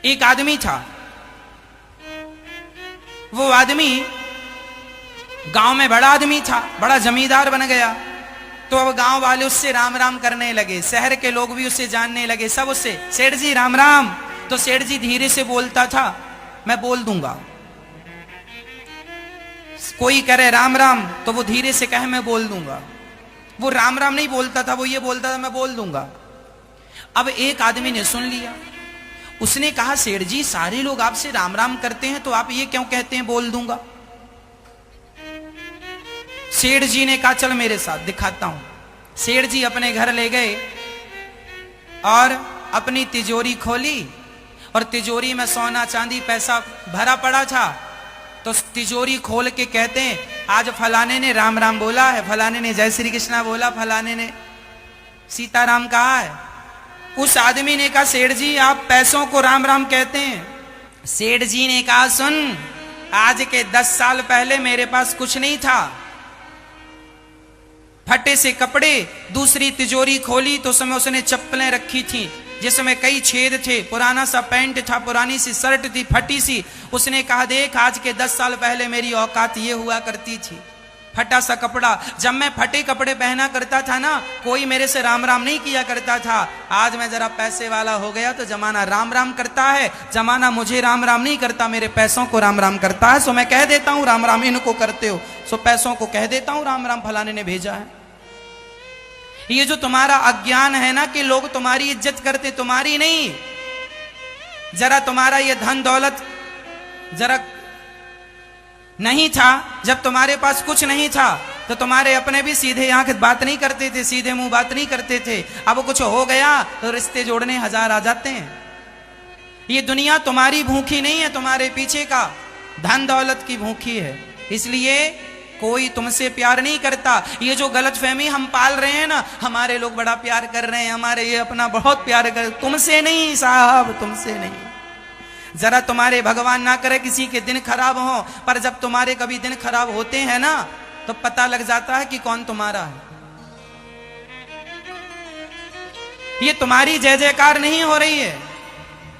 एक आदमी था, वो आदमी गांव में बड़ा आदमी था, बड़ा जमींदार बन गया। तो अब गांव वाले उससे राम राम करने लगे, शहर के लोग भी उससे जानने लगे, सब उससे सेठ जी राम राम। तो सेठ जी धीरे से बोलता था, मैं बोल दूंगा। कोई करे राम राम तो वो धीरे से कहे मैं बोल दूंगा। वो राम राम नहीं बोलता था, वो ये बोलता था मैं बोल दूंगा। अब एक आदमी ने सुन लिया, उसने कहा सेठ जी सारे लोग आपसे राम राम करते हैं तो आप ये क्यों कहते हैं बोल दूंगा। सेठ जी ने कहा चल मेरे साथ दिखाता हूं। सेठ जी अपने घर ले गए और अपनी तिजोरी खोली और तिजोरी में सोना चांदी पैसा भरा पड़ा था। तो तिजोरी खोल के कहते हैं आज फलाने ने राम राम बोला है, फलाने ने जय श्री कृष्णा बोला, फलाने ने सीताराम कहा है। उस आदमी ने कहा सेठ जी आप पैसों को राम राम कहते हैं। सेठ जी ने कहा सुन, आज के 10 साल पहले मेरे पास कुछ नहीं था, फटे से कपड़े। दूसरी तिजोरी खोली तो उसमें उसने चप्पलें रखी थी जिसमें कई छेद थे, पुराना सा पैंट था, पुरानी सी शर्ट थी फटी सी। उसने कहा देख आज के 10 साल पहले मेरी औकात ये हुआ करती थी, फटा सा कपड़ा। जब मैं फटे कपड़े पहना करता था ना, कोई मेरे से राम राम नहीं किया करता था। आज मैं जरा पैसे वाला हो गया तो जमाना राम राम करता है, जमाना मुझे राम राम नहीं करता, मेरे पैसों को राम राम करता है। सो मैं कह देता हूं राम राम इनको करते हो, सो पैसों को कह देता हूं राम राम फलाने ने भेजा है। ये जो तुम्हारा अज्ञान है ना कि लोग तुम्हारी इज्जत करते, तुम्हारी नहीं। जरा तुम्हारा ये धन दौलत जरा नहीं था, जब तुम्हारे पास कुछ नहीं था तो तुम्हारे अपने भी सीधे आंख बात नहीं करते थे, सीधे मुंह बात नहीं करते थे। अब कुछ हो गया तो रिश्ते जोड़ने 1000 आ जाते हैं। ये दुनिया तुम्हारी भूखी नहीं है, तुम्हारे पीछे का धन दौलत की भूखी है। इसलिए कोई तुमसे प्यार नहीं करता। ये जो गलतफहमी हम पाल रहे हैं ना, हमारे लोग बड़ा प्यार कर रहे हैं, हमारे ये अपना बहुत प्यार कर, तुमसे नहीं साहब, तुमसे नहीं। जरा तुम्हारे भगवान ना करे किसी के दिन खराब हो, पर जब तुम्हारे कभी दिन खराब होते हैं ना तो पता लग जाता है कि कौन तुम्हारा है। ये तुम्हारी जय जयकार नहीं हो रही है,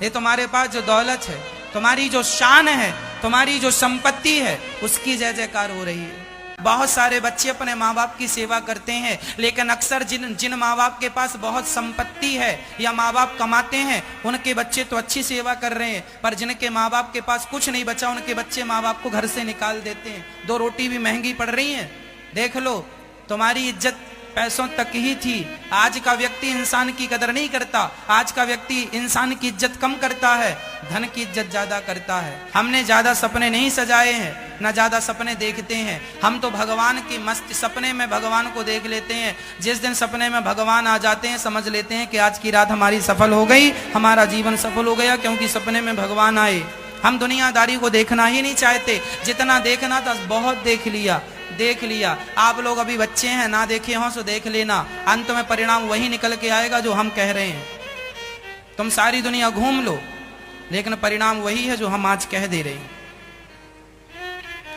ये तुम्हारे पास जो दौलत है, तुम्हारी जो शान है, तुम्हारी जो संपत्ति है, उसकी जय जयकार हो रही है। बहुत सारे बच्चे अपने माँ बाप की सेवा करते हैं, लेकिन अक्सर जिन माँ बाप के पास बहुत संपत्ति है या माँ बाप कमाते हैं, उनके बच्चे तो अच्छी सेवा कर रहे हैं, पर जिनके माँ बाप के पास कुछ नहीं बचा, उनके बच्चे माँ बाप को घर से निकाल देते हैं। 2 रोटी भी महंगी पड़ रही है। देख लो, तुम्हारी इज्जत पैसों तक ही थी। आज का व्यक्ति इंसान की कदर नहीं करता, आज का व्यक्ति इंसान की इज्जत कम करता है, धन की इज्जत ज्यादा करता है। हमने ज्यादा सपने नहीं सजाए हैं, ना ज्यादा सपने देखते हैं। हम तो भगवान की मस्त सपने में भगवान को देख लेते हैं। जिस दिन सपने में भगवान आ जाते हैं समझ लेते हैं कि आज की रात हमारी सफल हो गई, हमारा जीवन सफल हो गया, क्योंकि सपने में भगवान आए। हम दुनियादारी को देखना ही नहीं चाहते, जितना देखना था बहुत देख लिया, देख लिया। आप लोग अभी बच्चे हैं, ना देखे हों सो देख लेना, अंत में परिणाम वही निकल के आएगा जो हम कह रहे हैं। तुम सारी दुनिया घूम लो, लेकिन परिणाम वही है जो हम आज कह दे रहे हैं।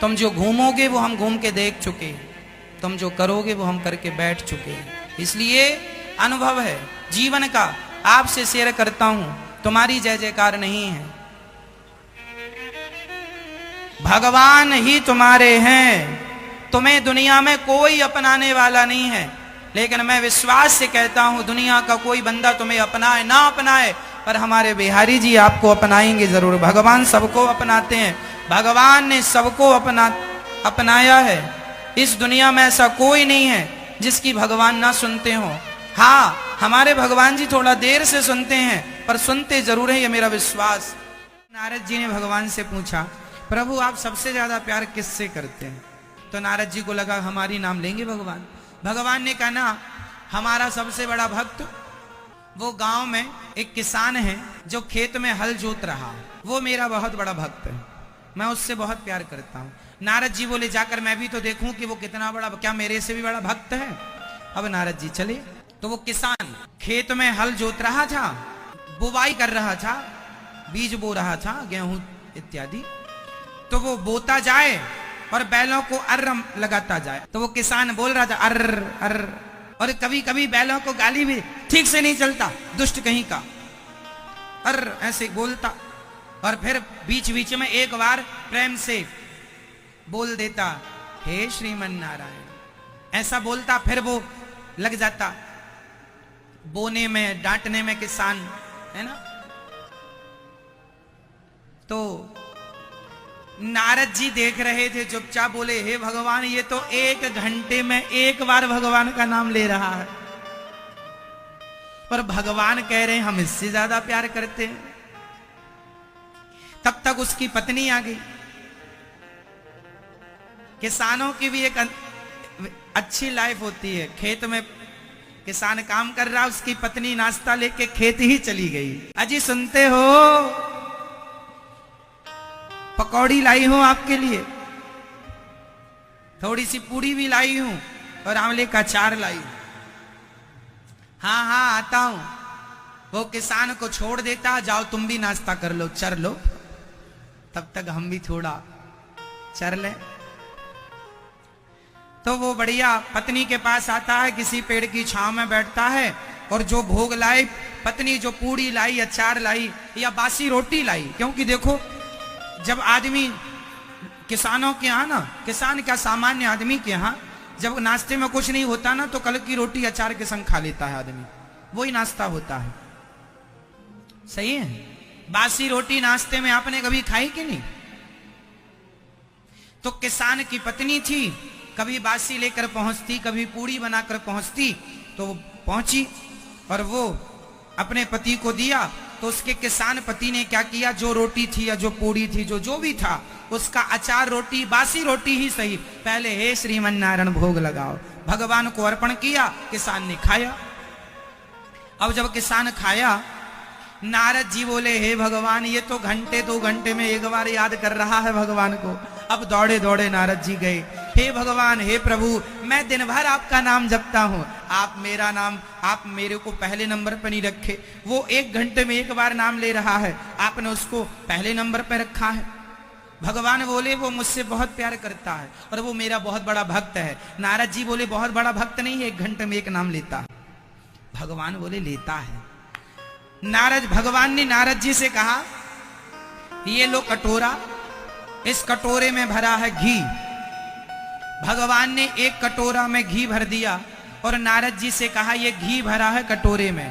तुम जो घूमोगे वो हम घूम के देख चुके हैं, तुम जो करोगे वो हम करके बैठ चुके हैं। इसलिए अनुभव है जीवन का, आपसे शेयर करता हूं, तुम्हारी जय जयकार नहीं है, भगवान ही तुम्हारे हैं। तुम्हें दुनिया में कोई अपनाने वाला नहीं है, लेकिन मैं विश्वास से कहता हूं दुनिया का कोई बंदा तुम्हें अपनाए ना अपनाए, पर हमारे बिहारी जी आपको अपनाएंगे जरूर। भगवान सबको अपनाते हैं, भगवान ने सबको अपनाया है। इस दुनिया में ऐसा कोई नहीं है जिसकी भगवान ना सुनते हो। हाँ, हमारे भगवान जी थोड़ा देर से सुनते हैं, पर सुनते जरूर है, ये मेरा विश्वास। नारद जी ने भगवान से पूछा प्रभु आप सबसे ज्यादा प्यार किससे करते हैं? तो नारद जी को लगा हमारी नाम लेंगे भगवान। भगवान ने कहा ना, हमारा सबसे बड़ा भक्त वो गांव में एक किसान है जो खेत में हल जोत रहा, वो मेरा बहुत बड़ा भक्त है, मैं उससे बहुत प्यार करता हूं। नारद जी बोले जाकर मैं भी तो देखूं कि वो कितना बड़ा, क्या मेरे से भी बड़ा भक्त है? अब नारद जी चले तो वो किसान खेत में हल जोत रहा था, बुवाई कर रहा था, बीज बो रहा था, गेहूं इत्यादि। तो वो बोता जाए और बैलों को अर्र लगाता जाए, तो वो किसान बोल रहा था अर्र अर्र, और कभी कभी बैलों को गाली भी ठीक से नहीं चलता, दुष्ट कहीं का, अर्र ऐसे बोलता। और फिर बीच बीच में एक बार प्रेम से बोल देता, हे श्रीमन नारायण, ऐसा बोलता, फिर वो लग जाता बोने में, डांटने में किसान, है ना। तो नारद जी देख रहे थे, चुपचाप बोले, हे भगवान, ये तो 1 घंटे में 1 बार भगवान का नाम ले रहा है, पर भगवान कह रहे हैं हम इससे ज्यादा प्यार करते हैं। तब तक उसकी पत्नी आ गई। किसानों की भी एक अच्छी लाइफ होती है, खेत में किसान काम कर रहा, उसकी पत्नी नाश्ता लेके खेत ही चली गई। अजी सुनते हो, पकौड़ी लाई हूं आपके लिए, थोड़ी सी पूड़ी भी लाई हूं और आंवले का अचार लाई हूं। हाँ हाँ आता हूं। वो किसान को छोड़ देता, जाओ तुम भी नाश्ता कर लो, चर लो, तब तक हम भी थोड़ा चर ले। तो वो बढ़िया पत्नी के पास आता है, किसी पेड़ की छांव में बैठता है, और जो भोग लाई पत्नी, जो पूड़ी लाई, अचार लाई या बासी रोटी लाई, क्योंकि देखो जब आदमी किसानों के यहाँ ना, किसान क्या सामान्य आदमी के यहाँ जब नाश्ते में कुछ नहीं होता ना, तो कल की रोटी अचार के संग खा लेता है आदमी, वही नाश्ता होता है। सही है। बासी रोटी नाश्ते में आपने कभी खाई कि नहीं? तो किसान की पत्नी थी, कभी बासी लेकर पहुंचती, कभी पूड़ी बनाकर पहुंचती, तो वो पहुंची और वो अपने पति को दिया। तो उसके किसान पति ने क्या किया, जो रोटी थी या जो पूड़ी थी, जो भी था, उसका अचार रोटी, बासी रोटी ही सही, पहले हे श्रीमन नारायण भोग लगाओ, भगवान को अर्पण किया। किसान ने खाया। अब जब किसान खाया, नारद जी बोले, हे भगवान, ये तो घंटे 2 घंटे में 1 बार याद कर रहा है भगवान को। अब दौड़े दौड़े नारद जी गए, हे भगवान, हे प्रभु, मैं दिन भर आपका नाम जपता हूँ, आप मेरा नाम, आप मेरे को पहले नंबर पर नहीं रखे। वो 1 घंटे में 1 बार नाम ले रहा है, आपने उसको पहले नंबर पर रखा है। भगवान बोले, वो मुझसे बहुत प्यार करता है और वो मेरा बहुत बड़ा भक्त है। नारद जी बोले, बहुत बड़ा भक्त नहीं है, 1 घंटे में 1 नाम लेता है। भगवान बोले, लेता है। भगवान ने नारद जी से कहा, ये लो कटोरा, इस कटोरे में भरा है घी। भगवान ने 1 कटोरा में घी भर दिया और नारद जी से कहा, ये घी भरा है कटोरे में,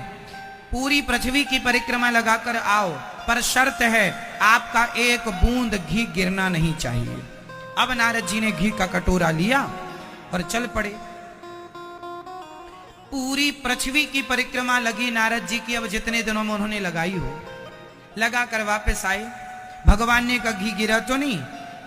पूरी पृथ्वी की परिक्रमा लगाकर आओ, पर शर्त है आपका 1 बूंद घी गिरना नहीं चाहिए। अब नारद जी ने घी का कटोरा लिया और चल पड़े। पूरी पृथ्वी की परिक्रमा लगी नारद जी की, अब जितने दिनों में उन्होंने लगाई हो, लगा कर वापस आए। भगवान ने कहा, घी गिरा तो नहीं?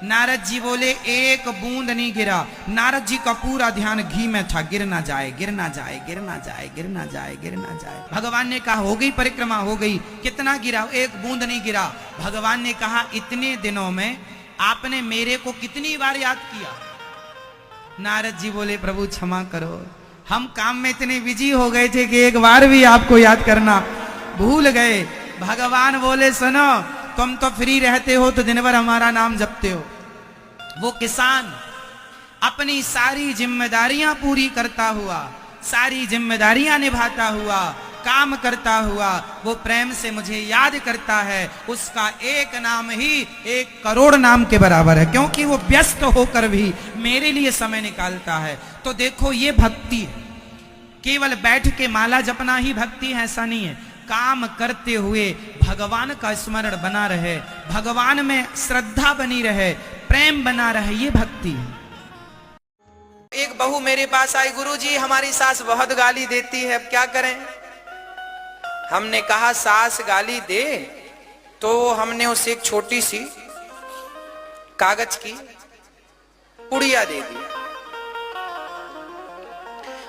नारद जी बोले, 1 बूंद नहीं गिरा। नारद जी का पूरा ध्यान घी में था, गिर ना जाए, गिर ना जाए, गिर ना जाए, गिर ना जाए, गिर ना जाए। भगवान ने कहा, हो गई परिक्रमा, हो गई। कितना गिरा? 1 बूंद नहीं गिरा। भगवान ने कहा, इतने दिनों में आपने मेरे को कितनी बार याद किया? नारद जी बोले, प्रभु क्षमा करो, हम काम में इतने बिजी हो गए थे कि 1 बार भी आपको याद करना भूल गए। भगवान बोले, सुनो, तुम तो फ्री रहते हो तो दिन भर हमारा नाम जपते हो। वो किसान अपनी सारी जिम्मेदारियां पूरी करता हुआ, सारी जिम्मेदारियां निभाता हुआ, काम करता हुआ, वो प्रेम से मुझे याद करता है। उसका 1 नाम ही 1 करोड़ नाम के बराबर है, क्योंकि वो व्यस्त होकर भी मेरे लिए समय निकालता है। तो देखो, ये भक्ति है। केवल बैठ के माला जपना ही भक्ति है, ऐसा नहीं है। काम करते हुए भगवान का स्मरण बना रहे, भगवान में श्रद्धा बनी रहे, प्रेम बना रहे, ये भक्ति है। एक बहू मेरे पास आई, गुरुजी हमारी सास बहुत गाली देती है, अब क्या करें? हमने कहा, सास गाली दे तो हमने उसे एक छोटी सी कागज की पुड़िया दे दी।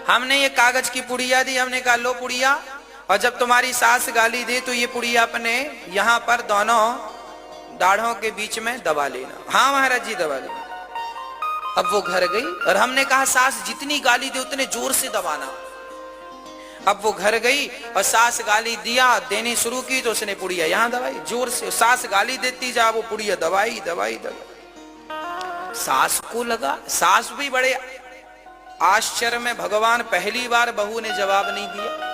हमने ये कागज की पुड़िया दी, हमने कहा, लो पुड़िया, और जब तुम्हारी सास गाली दे तो ये पुड़िया अपने यहां पर दोनों दाढ़ों के बीच में दबा लेना। हाँ महाराज जी, दबा लेना। अब वो घर गई और हमने कहा, सास जितनी गाली दे उतने जोर से दबाना। अब वो घर गई और सास गाली देनी शुरू की तो उसने पुड़िया यहां दबाई जोर से। सास गाली देती जा, वो पुड़िया दबाई दबाई दबाई। सास को लगा, सास भी बड़े आश्चर्य में, भगवान पहली बार बहू ने जवाब नहीं दिया।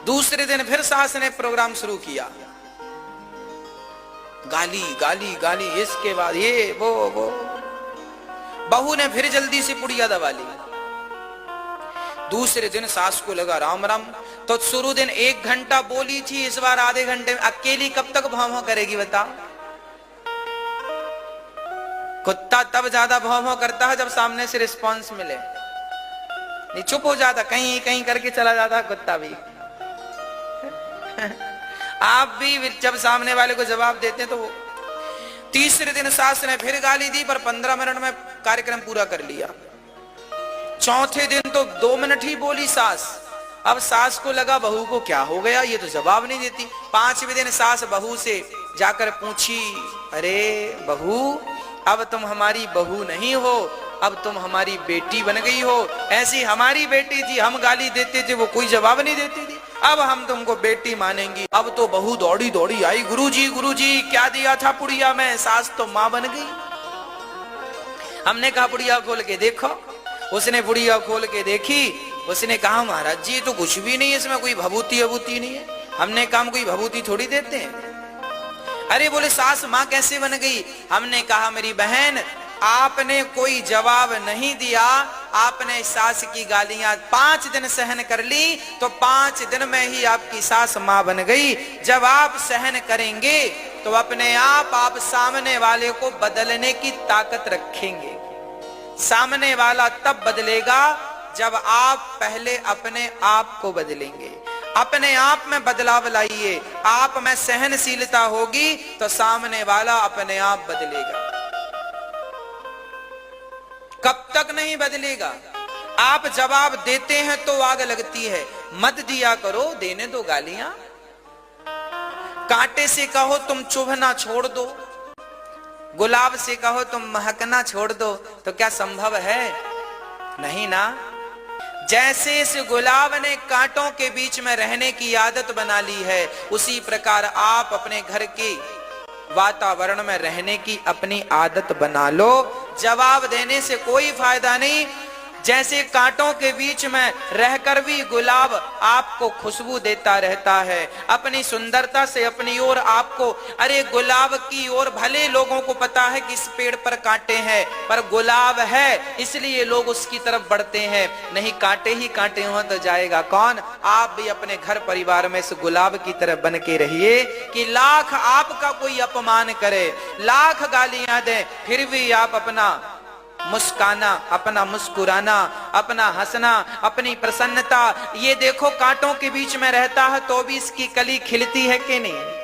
दूसरे दिन फिर सास ने प्रोग्राम शुरू किया, गाली गाली गाली, इसके बाद ये वो। बहू ने फिर जल्दी से पुड़िया दबा ली। दूसरे दिन सास को लगा राम राम, तो शुरू दिन 1 घंटा बोली थी, इस बार आधे घंटे में। अकेली कब तक भौं करेगी बता? कुत्ता तब ज्यादा भौं करता है जब सामने से रिस्पांस मिले, नहीं चुप हो जाता, कहीं कहीं करके चला जाता कुत्ता भी। आप भी जब सामने वाले को जवाब देते तो। तीसरे दिन सास ने फिर गाली दी, पर 15 मिनट में कार्यक्रम पूरा कर लिया। चौथे दिन तो 2 मिनट ही बोली सास। अब सास को लगा बहू को क्या हो गया, ये तो जवाब नहीं देती। 5वें दिन सास बहू से जाकर पूछी, अरे बहू, अब तुम हमारी बहू नहीं हो, अब तुम हमारी बेटी बन गई हो। ऐसी हमारी बेटी थी, हम गाली देते थे, वो कोई जवाब नहीं देती थी, अब हम तुमको बेटी मानेंगी। अब तो बहू दौड़ी दौड़ी आई, गुरुजी क्या दिया था पुड़िया में? सास तो मां बन गई। हमने कहा पुड़िया खोल के देखो। उसने पुड़िया खोल के देखी, उसने कहा महाराज जी तो कुछ भी नहीं है, इसमें कोई भभूति अभूति नहीं है। हमने कहा कोई भभूति थोड़ी देते हैं। अरे बोले सास मां कैसे बन गई? हमने कहा मेरी बहन, आपने कोई जवाब नहीं दिया, आपने सास की गालियां 5 दिन सहन कर ली, तो 5 दिन में ही आपकी सास मां बन गई। जब आप सहन करेंगे तो अपने आप सामने वाले को बदलने की ताकत रखेंगे। सामने वाला तब बदलेगा जब आप पहले अपने आप को बदलेंगे। अपने आप में बदलाव लाइए, आप में सहनशीलता होगी तो सामने वाला अपने आप बदलेगा। कब तक नहीं बदलेगा? आप जवाब देते हैं तो आग लगती है, मत दिया करो, देने दो गालियां। कांटे से कहो तुम चुभना छोड़ दो, गुलाब से कहो तुम महकना छोड़ दो, तो क्या संभव है? नहीं ना। जैसे इस गुलाब ने कांटों के बीच में रहने की आदत बना ली है, उसी प्रकार आप अपने घर के वातावरण में रहने की अपनी आदत बना लो। जवाब देने से कोई फायदा नहीं। जैसे कांटों के बीच में रहकर भी गुलाब आपको खुशबू देता रहता है, अपनी सुंदरता से अपनी ओर आपको, अरे गुलाब की ओर भले लोगों को पता है कि इस पेड़ पर कांटे हैं, पर गुलाब है इसलिए लोग उसकी तरफ बढ़ते हैं, नहीं कांटे ही कांटे हो तो जाएगा कौन। आप भी अपने घर परिवार में इस गुलाब की तरफ बन के रहिए कि लाख आपका कोई अपमान करे, लाख गालियां दे, फिर भी आप अपना मुस्काना, अपना मुस्कुराना, अपना हंसना, अपनी प्रसन्नता, ये देखो कांटों के बीच में रहता है तो भी इसकी कली खिलती है कि नहीं?